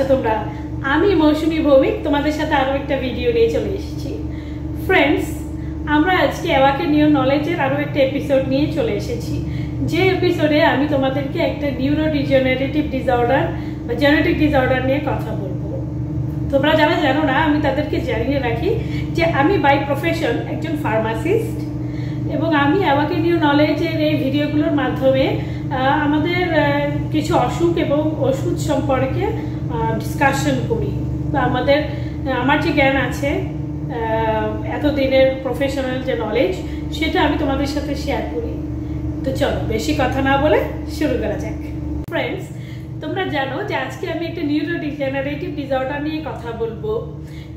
আছো তোমরা? আমি মৌসুমী ভৌমিক তোমাদের সাথে আরো একটা ভিডিও নিয়ে চলে এসেছি। ফ্রেন্ডস, আমরা আজকে অ্যাওয়াকে নিউ নলেজের আরো একটা এপিসোড নিয়ে চলে এসেছি, যে এপিসোডে আমি তোমাদেরকে একটা নিউরোডিজেনারেটিভ ডিসঅর্ডার বা জেনেটিক ডিসঅর্ডার নিয়ে কথা বলবো। তোমরা যারা জানো না, আমি তাদেরকে জানিয়ে রাখি যে আমি বাই প্রফেশন একজন ফার্মাসিস্ট, এবং আমি অ্যাওয়াকে নিউ নলেজের এই ভিডিওগুলোর মাধ্যমে আমাদের কিছু অসুখ এবং ওষুধ সম্পর্কে ডিসকাশন করি, বা আমার যে জ্ঞান আছে, এতদিনের প্রফেশনাল যে নলেজ, সেটা আমি তোমাদের সাথে শেয়ার করি। তো চলো বেশি কথা না বলে শুরু করা যাক। ফ্রেন্ডস, তোমরা জানো যে আজকে আমি একটা নিউরোডিজেনারেটিভ ডিসঅর্ডার নিয়ে কথা বলবো।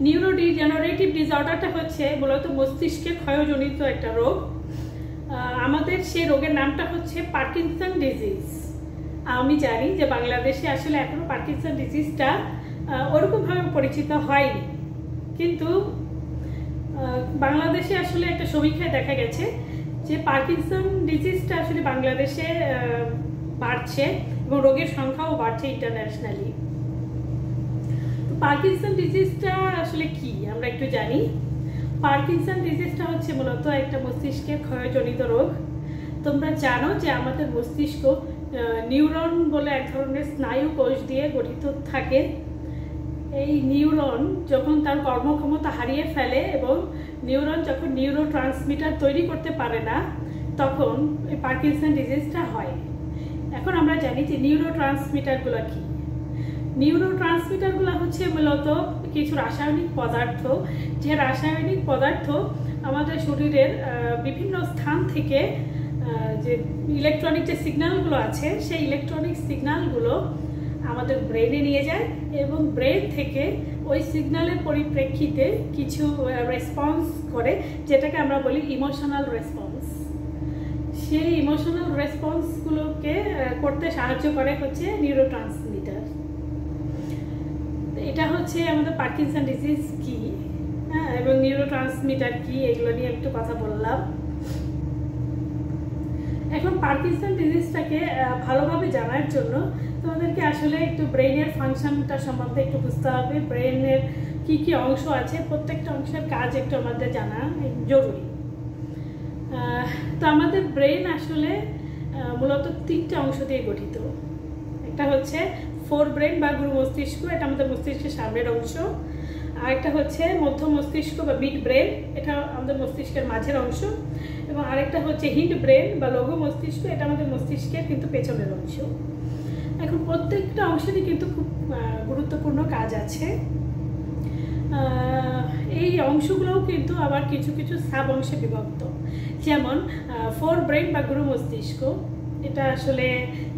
নিউরোডিজেনারেটিভ ডিসঅর্ডারটা হচ্ছে মূলত মস্তিষ্কের ক্ষয়জনিত একটা রোগ। আমাদের সেই রোগের নামটা হচ্ছে পার্কিনসন ডিজিজ। আমি জানি যে বাংলাদেশে আসলে এখনো পার্কিনসন ডিজিজটা ওরকমভাবে পরিচিত হয়নি, কিন্তু বাংলাদেশে আসলে একটা সমীক্ষায় দেখা গেছে যে পার্কিনসন ডিজিজটা আসলে বাংলাদেশে বাড়ছে এবং রোগের সংখ্যাও বাড়ছে ইন্টারন্যাশনালি। পার্কিনসন ডিজিজটা আসলে কি আমরা একটু জানি। পার্কিনসন ডিজিজটা হচ্ছে মূলত একটা মস্তিষ্কের ক্ষয়জনিত রোগ। তোমরা জানো যে আমাদের মস্তিষ্ক নিউরন বলে এক ধরনের স্নায়ু কোষ দিয়ে গঠিত থাকে। এই নিউরন যখন তার কর্মক্ষমতা হারিয়ে ফেলে এবং নিউরন যখন নিউরো ট্রান্সমিটার তৈরি করতে পারে না, তখন এই পার্কিনসন ডিজিজটা হয়। এখন আমরা জানি যে নিউরো ট্রান্সমিটারগুলো কি। নিউরো ট্রান্সমিটারগুলো হচ্ছে মূলত কিছু রাসায়নিক পদার্থ, যে রাসায়নিক পদার্থ আমাদের শরীরের বিভিন্ন স্থান থেকে যে ইলেকট্রনিক যে সিগন্যালগুলো আছে, সেই ইলেকট্রনিক সিগন্যালগুলো আমাদের ব্রেনে নিয়ে যায় এবং ব্রেন থেকে ওই সিগন্যালের পরিপ্রেক্ষিতে কিছু রেসপন্স করে, যেটাকে আমরা বলি ইমোশনাল রেসপন্স। সেই ইমোশনাল রেসপন্সগুলোকে করতে সাহায্য করে হচ্ছে নিউরোট্রান্সমিটার। এটা হচ্ছে আমাদের পার্কিনসন ডিজিজ কি, এবং নিউরোট্রান্সমিটার কি, এগুলো নিয়ে একটু কথা বললাম। এখন পার্কিনসন ডিজিজটাকে ভালোভাবে জানার জন্য তোমাদেরকে আসলে একটু ব্রেনের ফাংশনটা সম্বন্ধে একটু বুঝতে হবে। ব্রেনের কি কি অংশ আছে, প্রত্যেকটা অংশের কাজ একটু আমাদের জানা জরুরি। তো আমাদের ব্রেন আসলে মূলত তিনটা অংশ দিয়ে গঠিত। একটা হচ্ছে ফোর ব্রেন বা গুরু মস্তিষ্ক, এটা আমাদের মস্তিষ্কের সামনের অংশ। আরেকটা হচ্ছে মধ্য মস্তিষ্ক বা মিড ব্রেন, এটা আমাদের মস্তিষ্কের মাঝের অংশ। এবং আরেকটা হচ্ছে হিন্ড ব্রেন বা লঘু মস্তিষ্ক, এটা আমাদের মস্তিষ্কের কিন্তু পেছনের অংশ। এখন প্রত্যেকটা অংশেরই কিন্তু খুব গুরুত্বপূর্ণ কাজ আছে। এই অংশগুলোও কিন্তু আবার কিছু কিছু সাব অংশে বিভক্ত। যেমন ফোর ব্রেন বা গুরু মস্তিষ্ক, এটা আসলে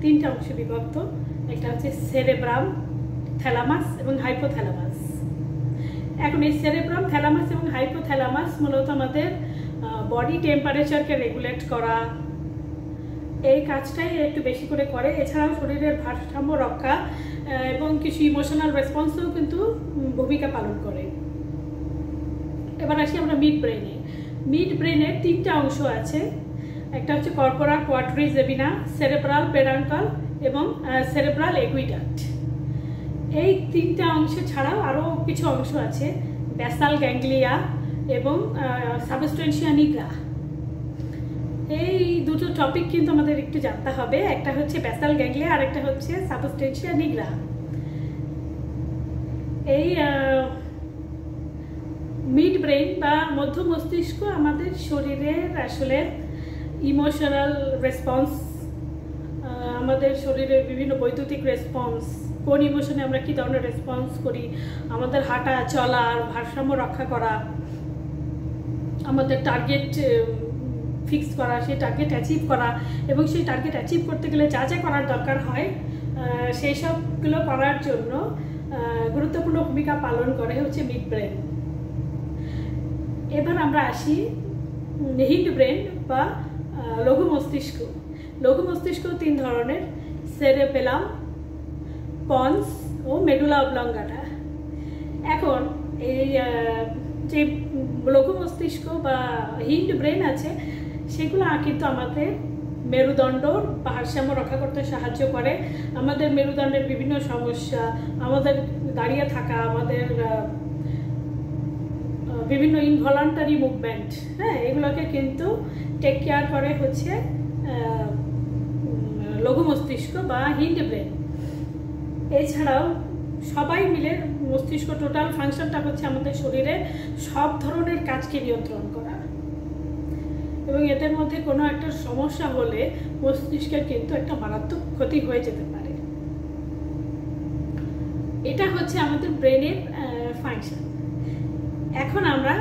তিনটা অংশে বিভক্ত। একটা হচ্ছে সেরেব্রাম, থ্যালামাস এবং হাইপোথ্যালামাস। এখন এই সেরেব্রাম, থ্যালামাস এবং হাইপোথ্যালামাস মূলত আমাদের বডি টেম্পারেচারকে রেগুলেট করা, এই কাজটাই একটু বেশি করে করে। এছাড়াও শরীরের ভারসাম্য রক্ষা এবং কিছু ইমোশনাল রেসপন্সও কিন্তু ভূমিকা পালন করে। এবার আসি আমরা মিড ব্রেনে। মিড ব্রেনের তিনটা অংশ আছে। একটা হচ্ছে কর্পোরা কোয়াড্রিজেমিনা, সেরেব্রাল পেডাঙ্কাল এবং সেরেব্রাল একুইডাক্ট। এই তিনটা অংশ ছাড়াও আরও কিছু অংশ আছে, ব্যাসাল গ্যাংলিয়া এবং সাবস্টেন্সিয়া নিগ্রা। এই দুটো টপিক কিন্তু আমাদের একটু জানতে হবে। একটা হচ্ছে ব্যাসাল গ্যাংলিয়া আর একটা হচ্ছে সাবস্টেন্সিয়া নিগ্রা। এই মিড ব্রেন বা মধ্য মস্তিষ্ক আমাদের শরীরের আসলে ইমোশনাল রেসপন্স, আমাদের শরীরের বিভিন্ন বৈদ্যুতিক রেসপন্স, কোন ইমোশনে আমরা কী ধরনের রেসপন্স করি, আমাদের হাঁটা চলার ভারসাম্য রক্ষা করা, আমাদের টার্গেট ফিক্স করা, সেই টার্গেট অ্যাচিভ করা, এবং সেই টার্গেট অ্যাচিভ করতে গেলে যা যা করার দরকার হয় সেই সবগুলো করার জন্য গুরুত্বপূর্ণ ভূমিকা পালন করে হচ্ছে মিড ব্রেন। এবার আমরা আসি হিন্ড ব্রেন বা লঘু মস্তিষ্ক। লঘু মস্তিষ্ক তিন ধরনের, সেরেবেলাম, পন্স ও মেডুলা অবলঙ্গাটা। এখন এই যে লঘু মস্তিষ্ক বা হিন্ড ব্রেন আছে, সেগুলো কিন্তু আমাদের মেরুদণ্ডর ভারসাম্য রক্ষা করতে সাহায্য করে। আমাদের মেরুদণ্ডের বিভিন্ন সমস্যা, আমাদের দাঁড়িয়ে থাকা, আমাদের বিভিন্ন ইনভলান্টারি মুভমেন্ট, হ্যাঁ, এগুলোকে কিন্তু টেক কেয়ার করে হচ্ছে লঘু মস্তিষ্ক বা হিন্ড ব্রেন। এছাড়াও সবাই মিলে মস্তিষ্ক টোটাল ফাংশনটা হচ্ছে আমাদের শরীরে সব ধরনের কাজকে নিয়ন্ত্রণ করা, এবং এদের মধ্যে কোনো একটা সমস্যা হলে মস্তিষ্কের কিন্তু একটা মারাত্মক ক্ষতি হয়ে যেতে পারে। এটা হচ্ছে আমাদের ব্রেনের ফাংশন। এখন আমরা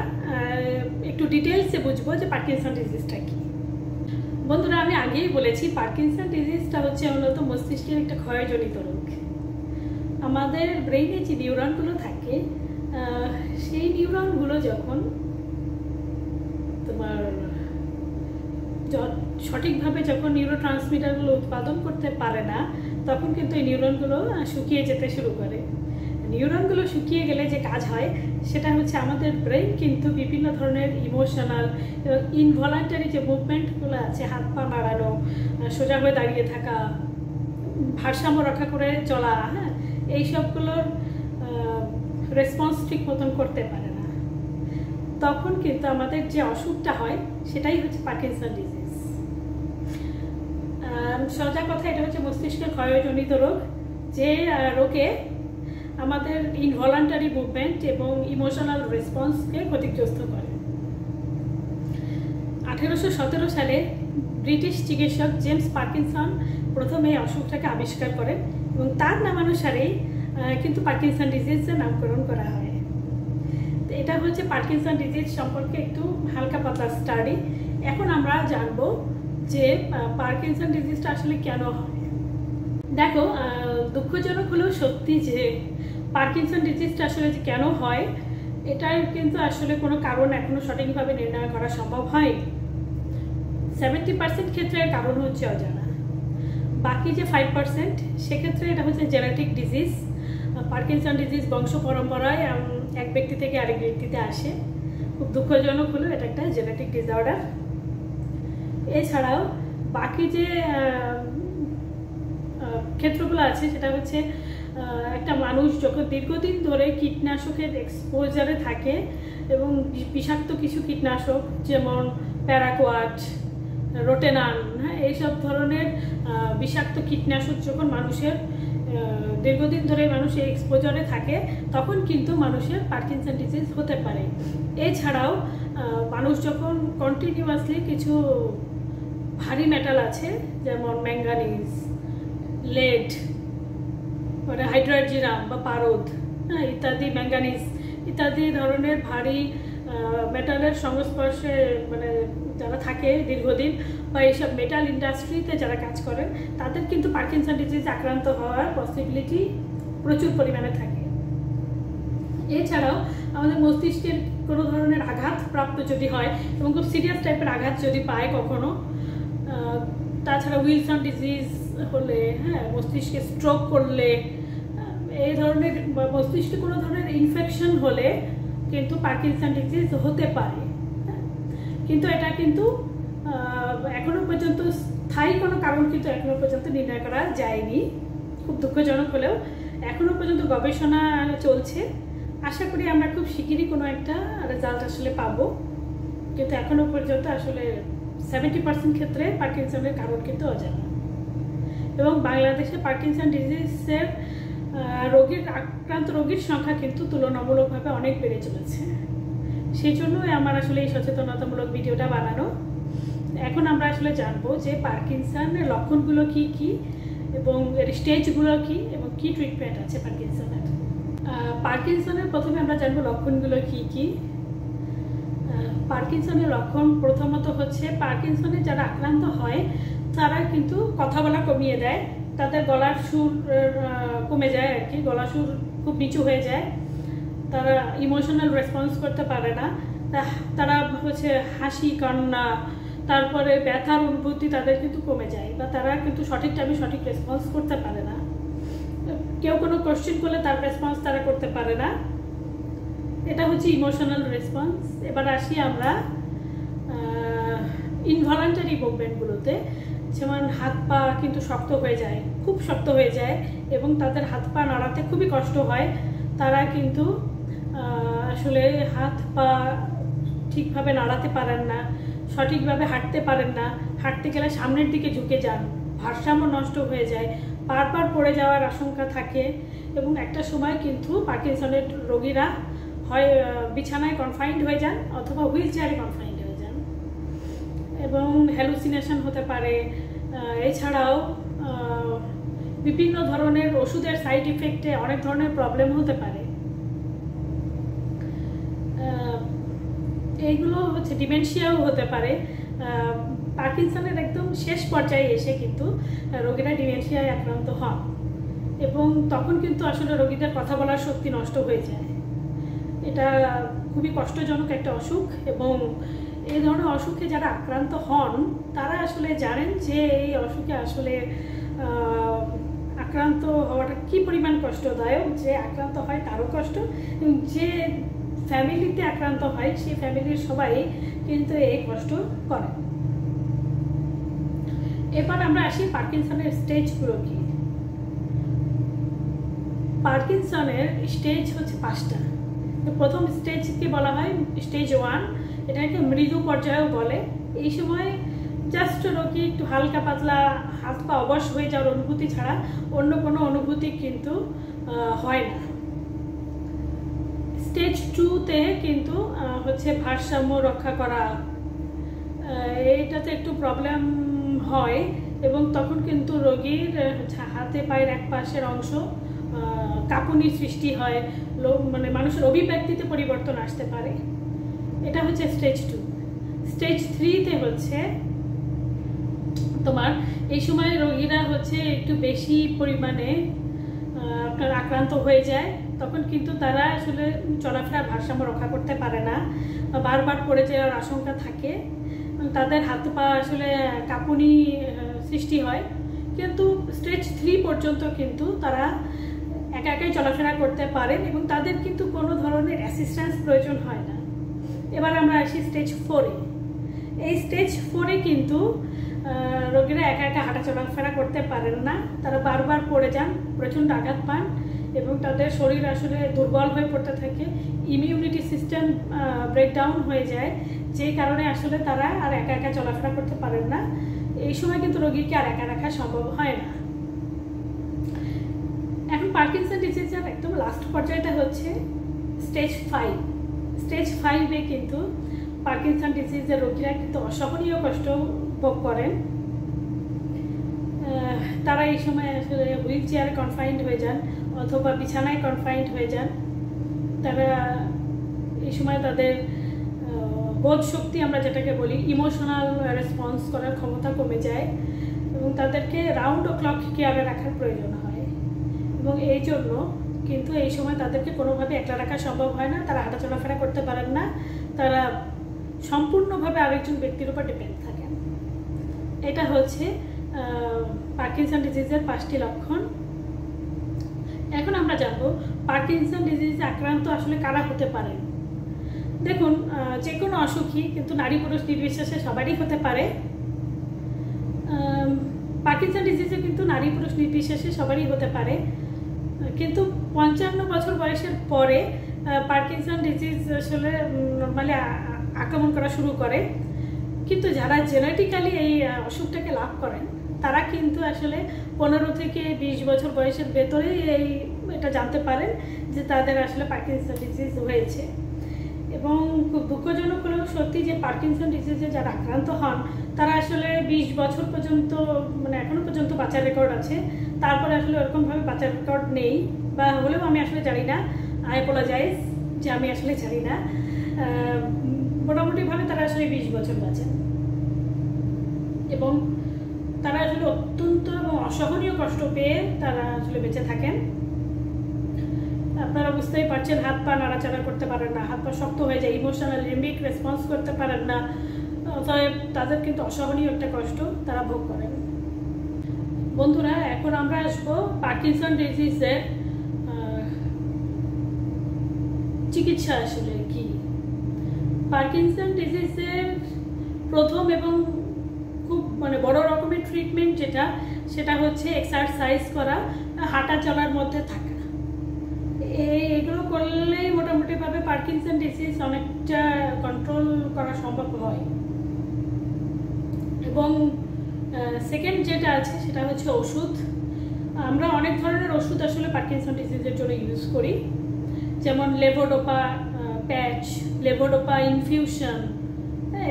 একটু ডিটেলসে বুঝবো যে পার্কিনসন ডিজিজটা কি। বন্ধুরা, আমি আগেই বলেছি পার্কিনসন ডিজিজটা হচ্ছে মূলত মস্তিষ্কের একটা ক্ষয়জনিত রোগ। আমাদের ব্রেইনে যে নিউরনগুলো থাকে, সেই নিউরনগুলো যখন তোমার সঠিকভাবে যখন নিউরো ট্রান্সমিটারগুলো উৎপাদন করতে পারে না, তখন কিন্তু এই নিউরনগুলো শুকিয়ে যেতে শুরু করে। নিউরনগুলো শুকিয়ে গেলে যে কাজ হয় সেটা হচ্ছে আমাদের ব্রেইন কিন্তু বিভিন্ন ধরনের ইমোশনাল এবং ইনভলান্টারি যে মুভমেন্টগুলো আছে, হাত পা নাড়ানো, সোজা হয়ে দাঁড়িয়ে থাকা, ভারসাম্য রক্ষা করে চলা, হ্যাঁ, এইসবগুলোর রেসপন্স ঠিক মতন করতে পারে না। তখন কিন্তু আমাদের যে অসুখটা হয় সেটাই হচ্ছে পার্কিনসন ডিজিজ। সোজা কথা, এটা হচ্ছে মস্তিষ্কের ক্ষয়জনিত রোগ, যে রোগে আমাদের ইনভলান্টারি মুভমেন্ট এবং ইমোশনাল রেসপন্সকে ক্ষতিগ্রস্ত করে। 1817 সালে ব্রিটিশ চিকিৎসক জেমস পার্কিনসন প্রথমে এই অসুখটাকে আবিষ্কার করেন, এবং তার নামানুসারেই কিন্তু পার্কিনসন ডিজিজের নামকরণ করা হয়। তো এটা হচ্ছে পার্কিনসন ডিজিজ সম্পর্কে একটু হালকা পাতলা স্টাডি। এখন আমরা জানবো যে পার্কিনসন ডিজিজটা আসলে কেন হয়। দেখো, দুঃখজনক হলেও সত্যি যে পার্কিনসন ডিজিজটা আসলে যে কেন হয়, এটার কিন্তু আসলে কোনো কারণ এখনো সঠিকভাবে নির্ণয় করা সম্ভব হয়নি। 70% ক্ষেত্রে কারণ হচ্ছে অজানা, বাকি যে 5% সেক্ষেত্রে এটা হচ্ছে জেনেটিক ডিজিজ। পার্কিনসন ডিজিজ বংশ পরম্পরায় এক ব্যক্তি থেকে আরেক ব্যক্তিতে আসে। খুব দুঃখজনক হলেও এটা একটা জেনেটিক ডিসঅর্ডার। এছাড়াও বাকি যে ক্ষেত্রগুলো আছে সেটা হচ্ছে একটা মানুষ যখন দীর্ঘদিন ধরে কীটনাশকের এক্সপোজারে থাকে এবং বিষাক্ত কিছু কীটনাশক যেমন প্যারাকোয়াট, রোটেনান, হ্যাঁ, এইসব ধরনের বিষাক্ত কীটনাশক যখন মানুষের দীর্ঘদিন ধরে মানুষের এক্সপোজারে থাকে, তখন কিন্তু মানুষের পার্কিনসন ডিজিজ হতে পারে। এছাড়াও মানুষ যখন কন্টিনিউয়াসলি কিছু ভারী মেটাল আছে যেমন ম্যাঙ্গানিজ, লেড, মানে হাইড্রোজিরাম বা পারদ, হ্যাঁ, ইত্যাদি, ম্যাঙ্গানিজ ইত্যাদি ধরনের ভারী মেটালের সংস্পর্শে মানে যারা থাকে দীর্ঘদিন, বা এইসব মেটাল ইন্ডাস্ট্রিতে যারা কাজ করেন, তাদের কিন্তু পার্কিনসন ডিজিজ আক্রান্ত হওয়ার পসিবিলিটি প্রচুর পরিমাণে থাকে। এছাড়াও আমাদের মস্তিষ্কের কোনো ধরনের আঘাত প্রাপ্ত যদি হয় এবং খুব সিরিয়াস টাইপের আঘাত যদি পায় কখনো, তাছাড়া উইলসন ডিজিজ হলে, হ্যাঁ, মস্তিষ্কে স্ট্রোক করলে, এই ধরনের মস্তিষ্কে কোনো ধরনের ইনফেকশন হলে কিন্তু পার্কিনসন ডিজিজ হতে পারে। কিন্তু এটা কিন্তু এখনো পর্যন্ত স্থায়ী কোনো কারণ কিন্তু এখনো পর্যন্ত নির্ণয় করা যায়নি। খুব দুঃখজনক হলেও এখনো পর্যন্ত গবেষণা চলছে। আশা করি আমরা খুব শিগগিরই কোনো একটা রেজাল্ট আসলে পাবো, কিন্তু এখনো পর্যন্ত আসলে 70% ক্ষেত্রে পার্কিনসনের কারণ কিন্তু অজানা। এবং বাংলাদেশে পার্কিনসন ডিজিজের আক্রান্ত রোগীর সংখ্যা কিন্তু তুলনামূলকভাবে অনেক বেড়ে চলেছে। সেই জন্যই আমার আসলে এই সচেতনতামূলক ভিডিওটা বানানো। এখন আমরা আসলে জানবো যে পার্কিনসনের লক্ষণগুলো কি কি এবং এর স্টেজগুলো কি এবং কি ট্রিটমেন্ট আছে পার্কিনসনের। পার্কিনসনের প্রথমে আমরা জানবো লক্ষণগুলো কি কি। পার্কিনসনের লক্ষণ প্রথমত হচ্ছে পার্কিনসনের যারা আক্রান্ত হয় তারা কিন্তু কথা বলা কমিয়ে দেয়, তাদের গলার সুর কমে যায় আর কি, গলা সুর খুব নিচু হয়ে যায়, তারা ইমোশনাল রেসপন্স করতে পারে না, তারা হচ্ছে হাসি, কান্না, তারপরে ব্যথার অনুভূতি তাদের কিন্তু কমে যায়, বা তারা কিন্তু সঠিক টাইমে সঠিক রেসপন্স করতে পারে না। কেউ কোনো কোশ্চেন করলে তার রেসপন্স তারা করতে পারে না। এটা হচ্ছে ইমোশনাল রেসপন্স। এবার আসি আমরা ইনভলান্টারি মুভমেন্টগুলোতে, যেমন হাত পা কিন্তু শক্ত হয়ে যায়, খুব শক্ত হয়ে যায়, এবং তাদের হাত পা নাড়াতে খুবই কষ্ট হয়। তারা কিন্তু আসলে হাত পা ঠিকভাবে নাড়াতে পারেন না, সঠিকভাবে হাঁটতে পারেন না, হাঁটতে গেলে সামনের দিকে ঝুঁকে যান, ভারসাম্য নষ্ট হয়ে যায়, বারবার পড়ে যাওয়ার আশঙ্কা থাকে। এবং একটা সময় কিন্তু পার্কিনসনের রোগীরা হয় বিছানায় কনফাইন্ড হয়ে যান অথবা হুইল চেয়ারে কনফাইন্ড হয়ে যান, এবং হ্যালুসিনেশন হতে পারে। এছাড়াও বিভিন্ন ধরনের ওষুধের সাইড ইফেক্টে অনেক ধরনের প্রবলেম হতে পারে। এইগুলো হচ্ছে ডিমেনশিয়াও হতে পারে। পার্কিনসনের একদম শেষ পর্যায়ে এসে কিন্তু রোগীরা ডিমেনশিয়ায় আক্রান্ত হন, এবং তখন কিন্তু আসলে রোগীদের কথা বলার শক্তি নষ্ট হয়ে যায়। এটা খুবই কষ্টজনক একটা অসুখ, এবং এই ধরনের অসুখে যারা আক্রান্ত হন তারা আসলে জানেন যে এই অসুখে আসলে আক্রান্ত হওয়াটা কী পরিমাণ কষ্টদায়ক। যে আক্রান্ত হয় তারও কষ্ট, এবং যে ফ্যামিলিতে আক্রান্ত হয় সেই ফ্যামিলির সবাই কিন্তু এই কষ্ট করে। এবার আমরা আসি পার্কিনসনের স্টেজগুলো কি। পার্কিনসনের স্টেজ হচ্ছে 5টা। প্রথম স্টেজকে বলা হয় স্টেজ 1, এটাকে মৃদু পর্যায়েও বলে। এই সময় জাস্ট রোগী একটু হালকা পাতলা হাত পা অবশ হয়ে যাওয়ার অনুভূতি ছাড়া অন্য কোনো অনুভূতি কিন্তু হয় না। স্টেজ 2তে কিন্তু হচ্ছে ভারসাম্য রক্ষা করা, এইটাতে একটু প্রবলেম হয়, এবং তখন কিন্তু রোগীর হাতে পায়ের এক পাশের অংশ কাঁপুনির সৃষ্টি হয়, মানে মানুষের অভিব্যক্তিতে পরিবর্তন আসতে পারে। এটা হচ্ছে স্টেজ 2। স্টেজ 3তে হচ্ছে তোমার এই সময় রোগীরা হচ্ছে একটু বেশি পরিমাণে আপনার আক্রান্ত হয়ে যায়। তখন কিন্তু তারা আসলে চলাফেরার ভারসাম্য রক্ষা করতে পারে না, বারবার পড়ে যাওয়ার আশঙ্কা থাকে, তাদের হাত পা আসলে কাঁপুনি সৃষ্টি হয়। কিন্তু স্টেজ 3 পর্যন্ত কিন্তু তারা একা একাই চলাফেরা করতে পারেন, এবং তাদের কিন্তু কোনো ধরনের অ্যাসিস্ট্যান্স প্রয়োজন হয় না। এবার আমরা আসি স্টেজ 4-এ। এই স্টেজ 4-এ কিন্তু রোগীরা একা একা হাঁটা চলাফেরা করতে পারেন না, তারা বারবার পড়ে যান, প্রচণ্ড আঘাত পান, এবং তাদের শরীর আসলে দুর্বল হয়ে পড়তে থাকে, ইমিউনিটি সিস্টেম ব্রেকডাউন হয়ে যায়, যে কারণে আসলে তারা আর একা একা চলাফেরা করতে পারেন না। এই সময় কিন্তু রোগীকে আর একা রাখা সম্ভব হয় না। এখন পার্কিনসন ডিজিজের একদম লাস্ট পর্যায়টা হচ্ছে স্টেজ 5। স্টেজ 5-এ কিন্তু পার্কিনসন ডিজিজের রোগীরা কিন্তু অসহনীয় কষ্ট ভোগ করেন। তারা এই সময় আসলে হুইল চেয়ারে কনফাইন্ড হয়ে যান অথবা বিছানায় কনফাইন্ড হয়ে যান। তারা এই সময় তাদের বোধ শক্তি, আমরা যেটাকে বলি ইমোশনাল রেসপন্স করার ক্ষমতা কমে যায়, এবং তাদেরকে রাউন্ড ও ক্লক কেয়ারে রাখার প্রয়োজন হয়, এবং এই জন্য কিন্তু এই সময় তাদেরকে কোনোভাবে একলা রাখা সম্ভব হয় না। তারা হাঁটা চলাফেরা করতে পারেন না, তারা সম্পূর্ণভাবে আরেকজন ব্যক্তির উপর ডিপেন্ড থাকেন। এটা হচ্ছে পার্কিনসন ডিজিজের 5টি লক্ষণ। এখন আমরা জানবো পার্কিনসন ডিজিজে আক্রান্ত আসলে কারা হতে পারেন। দেখুন, যে কোনো অসুখই কিন্তু নারী পুরুষ নির্বিশেষে সবারই হতে পারে। পার্কিনসন ডিজিজে কিন্তু নারী পুরুষ নির্বিশেষে সবারই হতে পারে, কিন্তু 55 বছর বয়সের পরে পার্কিনসন ডিজিজ আসলে নর্মালি আক্রমণ করা শুরু করে। কিন্তু যারা জেনেটিক্যালি এই অসুখটাকে লাভ করেন তারা কিন্তু আসলে 15 থেকে 20 বছর বয়সের ভেতরে এটা জানতে পারেন যে তাদের আসলে পার্কিনসন ডিজিজ হয়েছে। এবং খুব দুঃখজনক হলেও সত্যি যে পার্কিনসন ডিজিজে যারা আক্রান্ত হন তারা আসলে 20 বছর পর্যন্ত, মানে এখনো পর্যন্ত বাঁচার রেকর্ড আছে। তারপরে আসলে ওরকমভাবে বাঁচার রেকর্ড নেই, বা হলেও আমি আসলে জানি না। আই অ্যাপোলোজাইজ যে আমি আসলে জানি না। মোটামুটিভাবে তারা আসলে 20 বছর বাঁচেন, এবং তারা আসলে অত্যন্ত এবং অসহনীয় কষ্ট পেয়ে তারা আসলে বেঁচে থাকেন। আপনারা বুঝতেই পারছেন, হাত পা নাড়াচাড়া করতে পারেন না, হাত পা শক্ত হয়ে যায়, ইমোশনাল লিম্বিক রেসপন্স করতে পারেন না, অতএব তাদের কিন্তু অসহনীয় একটা কষ্ট তারা ভোগ করেন। বন্ধুরা, এখন আমরা আসবো পার্কিনসন ডিজিজের চিকিৎসা আসলে কি। পার্কিনসন ডিজিজের প্রথম এবং খুব মানে বড় রকমের ট্রিটমেন্ট যেটা, সেটা হচ্ছে এক্সারসাইজ করা, হাঁটা চলার মধ্যে থাকা। এগুলো করলেই মোটামুটিভাবে পার্কিনসন ডিজিজ অনেকটা কন্ট্রোল করা সম্ভব হয়। এবং সেকেন্ড যেটা আছে সেটা হচ্ছে ওষুধ। আমরা অনেক ধরনের ওষুধ আসলে পার্কিনসন ডিজিজের জন্য ইউজ করি, যেমন লেভোডোপা প্যাচ, লেভোডোপা ইনফিউশন।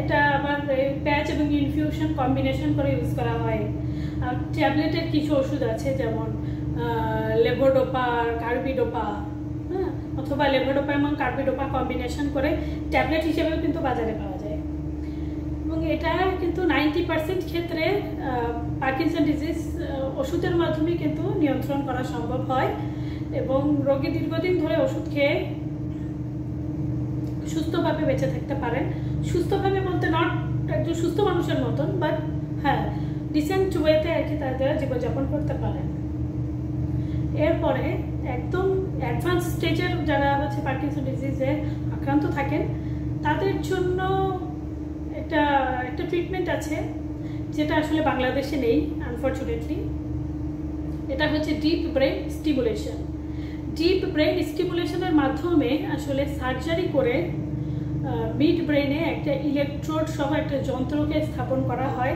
এটা আবার প্যাচ এবং ইনফিউশন কম্বিনেশন করে ইউজ করা হয়। আর ট্যাবলেটের কিছু ওষুধ আছে, যেমন লেভোডোপা, কার্বিডোপা, হ্যাঁ, অথবা লেভোডোপা এবং কার্বিডোপা কম্বিনেশন করে ট্যাবলেট হিসেবেও কিন্তু বাজারে পাওয়া যায়। এবং এটা কিন্তু 90% ক্ষেত্রে পার্কিনসন ডিজিজ ওষুধের মাধ্যমে কিন্তু নিয়ন্ত্রণ করা সম্ভব হয়, এবং রোগী দীর্ঘদিন ধরে ওষুধ খেয়ে সুস্থভাবে বেঁচে থাকতে পারেন। সুস্থভাবে বলতে নট একজন সুস্থ মানুষের মতন, বাট হ্যাঁ ডিসেন্ট ওয়েতে আর কি তারা জীবনযাপন করতে পারেন। এরপরে একদম অ্যাডভান্স স্টেজের যারা হচ্ছে পার্কিনসন ডিজিজে আক্রান্ত থাকেন, তাদের জন্য একটা ট্রিটমেন্ট আছে যেটা আসলে বাংলাদেশে নেই আনফর্চুনেটলি। এটা হচ্ছে deep brain stimulation. Deep brain স্টিমুলেশনের মাধ্যমে আসলে সার্জারি করে মিড ব্রেনে একটা ইলেকট্রোড সহ একটা যন্ত্রকে স্থাপন করা হয়,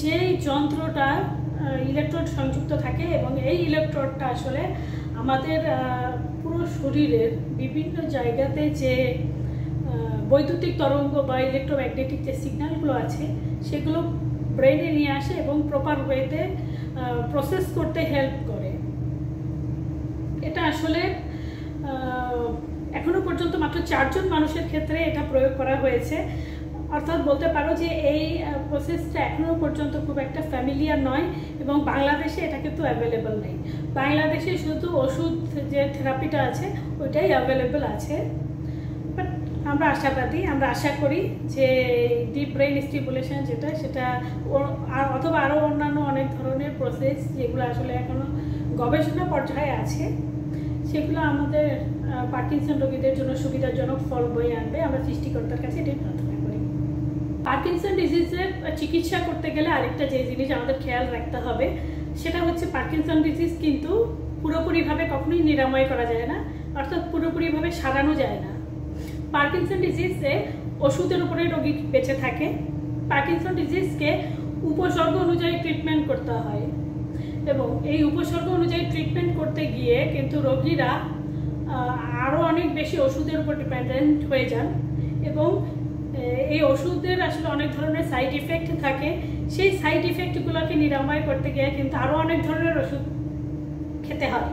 যেই যন্ত্রটা ইলেকট্রোড সংযুক্ত থাকে, এবং এই ইলেকট্রোডটা আসলে আমাদের পুরো শরীরের বিভিন্ন জায়গাতে যে বৈদ্যুতিক তরঙ্গ বা ইলেকট্রোম্যাগনেটিক যে সিগন্যালগুলো আছে সেগুলো ব্রেনে নিয়ে আসে এবং প্রপার ওয়েতে প্রসেস করতে হেল্প করে। এটা আসলে এখনো পর্যন্ত মাত্র 4 জন মানুষের ক্ষেত্রে এটা প্রয়োগ করা হয়েছে। অর্থাৎ বলতে পারো যে এই প্রসেসটা এখনো পর্যন্ত খুব একটা ফ্যামিলিয়ার নয়, এবং বাংলাদেশে এটা কিন্তু অ্যাভেলেবল নেই। বাংলাদেশে শুধু ওষুধ যে থেরাপিটা আছে ওইটাই অ্যাভেলেবল আছে। বাট আমরা আশাবাদী, আমরা আশা করি যে ডিপ ব্রেন স্টিমুলেশন যেটা, সেটা অথবা আরও অন্যান্য অনেক ধরনের প্রসেস যেগুলো আসলে এখনো গবেষণা পর্যায়ে আছে, সেগুলো আমাদের পার্কিনসন রোগীদের জন্য সুবিধাজনক ফল বয়ে আনবে। আমরা সৃষ্টিকর্তার কাছে এটাই প্রার্থনা করি। পার্কিনসন ডিজিজের চিকিৎসা করতে গেলে আরেকটা যে জিনিস আমাদের খেয়াল রাখতে হবে সেটা হচ্ছে পার্কিনসন ডিজিজ কিন্তু পুরোপুরিভাবে কখনোই নিরাময় করা যায় না, অর্থাৎ পুরোপুরিভাবে সারানো যায় না। পার্কিনসন ডিজিজে ওষুধের উপরে রোগী বেঁচে থাকে। পার্কিনসন ডিজিজকে উপসর্গ অনুযায়ী ট্রিটমেন্ট করতে হয়, এবং এই উপসর্গ অনুযায়ী ট্রিটমেন্ট করতে গিয়ে কিন্তু রোগীরা আরও অনেক বেশি ওষুধের উপর ডিপেন্ডেন্ট হয়ে যান, এবং এই ওষুধের আসলে অনেক ধরনের সাইড ইফেক্ট থাকে। সেই সাইড ইফেক্টগুলোকে নিরাময় করতে গিয়ে কিন্তু আরও অনেক ধরনের ওষুধ খেতে হয়।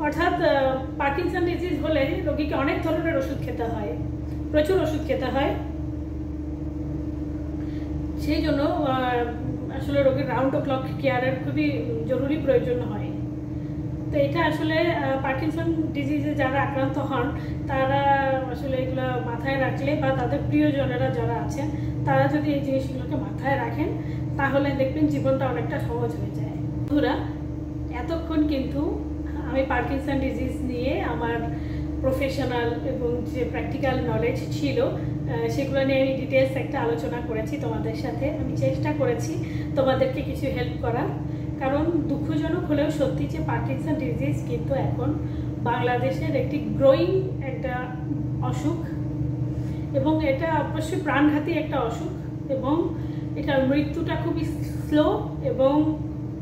অর্থাৎ পার্কিনসন ডিজিজ হলে রোগীকে অনেক ধরনের ওষুধ খেতে হয়, প্রচুর ওষুধ খেতে হয়। সেই জন্য আসলে রোগীর রাউন্ড ও ক্লক কেয়ারের খুবই জরুরি প্রয়োজন হয়। তো এটা আসলে পার্কিনসন ডিজিজে যারা আক্রান্ত হন তারা আসলে এগুলো মাথায় রাখলে, বা তাদের প্রিয়জনেরা যারা আছেন তারা যদি এই জিনিসগুলোকে মাথায় রাখেন, তাহলে দেখবেন জীবনটা অনেকটা সহজ হয়ে যায়। বন্ধুরা, এতক্ষণ কিন্তু আমি পার্কিনসন ডিজিজ নিয়ে আমার প্রফেশনাল এবং যে প্র্যাকটিক্যাল নলেজ ছিল সেগুলো নিয়ে আমি ডিটেলস একটা আলোচনা করেছি তোমাদের সাথে। আমি চেষ্টা করেছি তোমাদেরকে কিছু হেল্প করার, কারণ দুঃখজনক হলেও সত্যি যে পার্কিনসন ডিজিজ কিন্তু এখন বাংলাদেশের একটি গ্রোয়িং একটা অসুখ, এবং এটা অবশ্যই প্রাণঘাতী একটা অসুখ, এবং এটার মৃত্যুটা খুবই স্লো এবং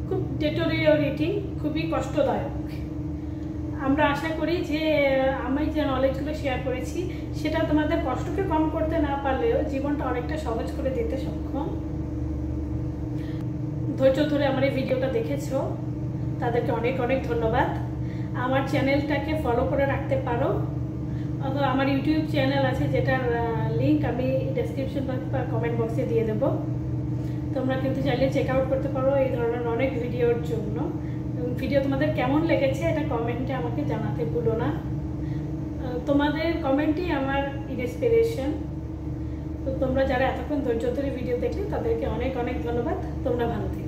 খুব ডেটোরিওরেটিং, খুবই কষ্টদায়ক। আমরা আশা করি যে আমি যে নলেজগুলো শেয়ার করেছি সেটা তোমাদের কষ্টকে কম করতে না পারলেও জীবনটা অনেকটা সহজ করে দিতে সক্ষম। ধৈর্য ধরে আমার এই ভিডিওটা দেখেছো, তাদেরকে অনেক অনেক ধন্যবাদ। আমার চ্যানেলটাকে ফলো করে রাখতে পারো, অথবা আমার ইউটিউব চ্যানেল আছে যেটার লিঙ্ক আমি ডেসক্রিপশন বা কমেন্ট বক্সে দিয়ে দেবো। তোমরা কিন্তু চাইলে চেক আউট করতে পারো এই ধরনের অনেক ভিডিওর জন্য। ভিডিও তোমাদের কেমন লেগেছে এটা কমেন্টে আমাকে জানাতে ভুলো না। তোমাদের কমেন্টই আমার ইন্সপিরেশন। তো তোমরা যারা এতক্ষণ ধৈর্য ধরে ভিডিও দেখলে তাদেরকে অনেক অনেক ধন্যবাদ। তোমরা ভালো থেকো।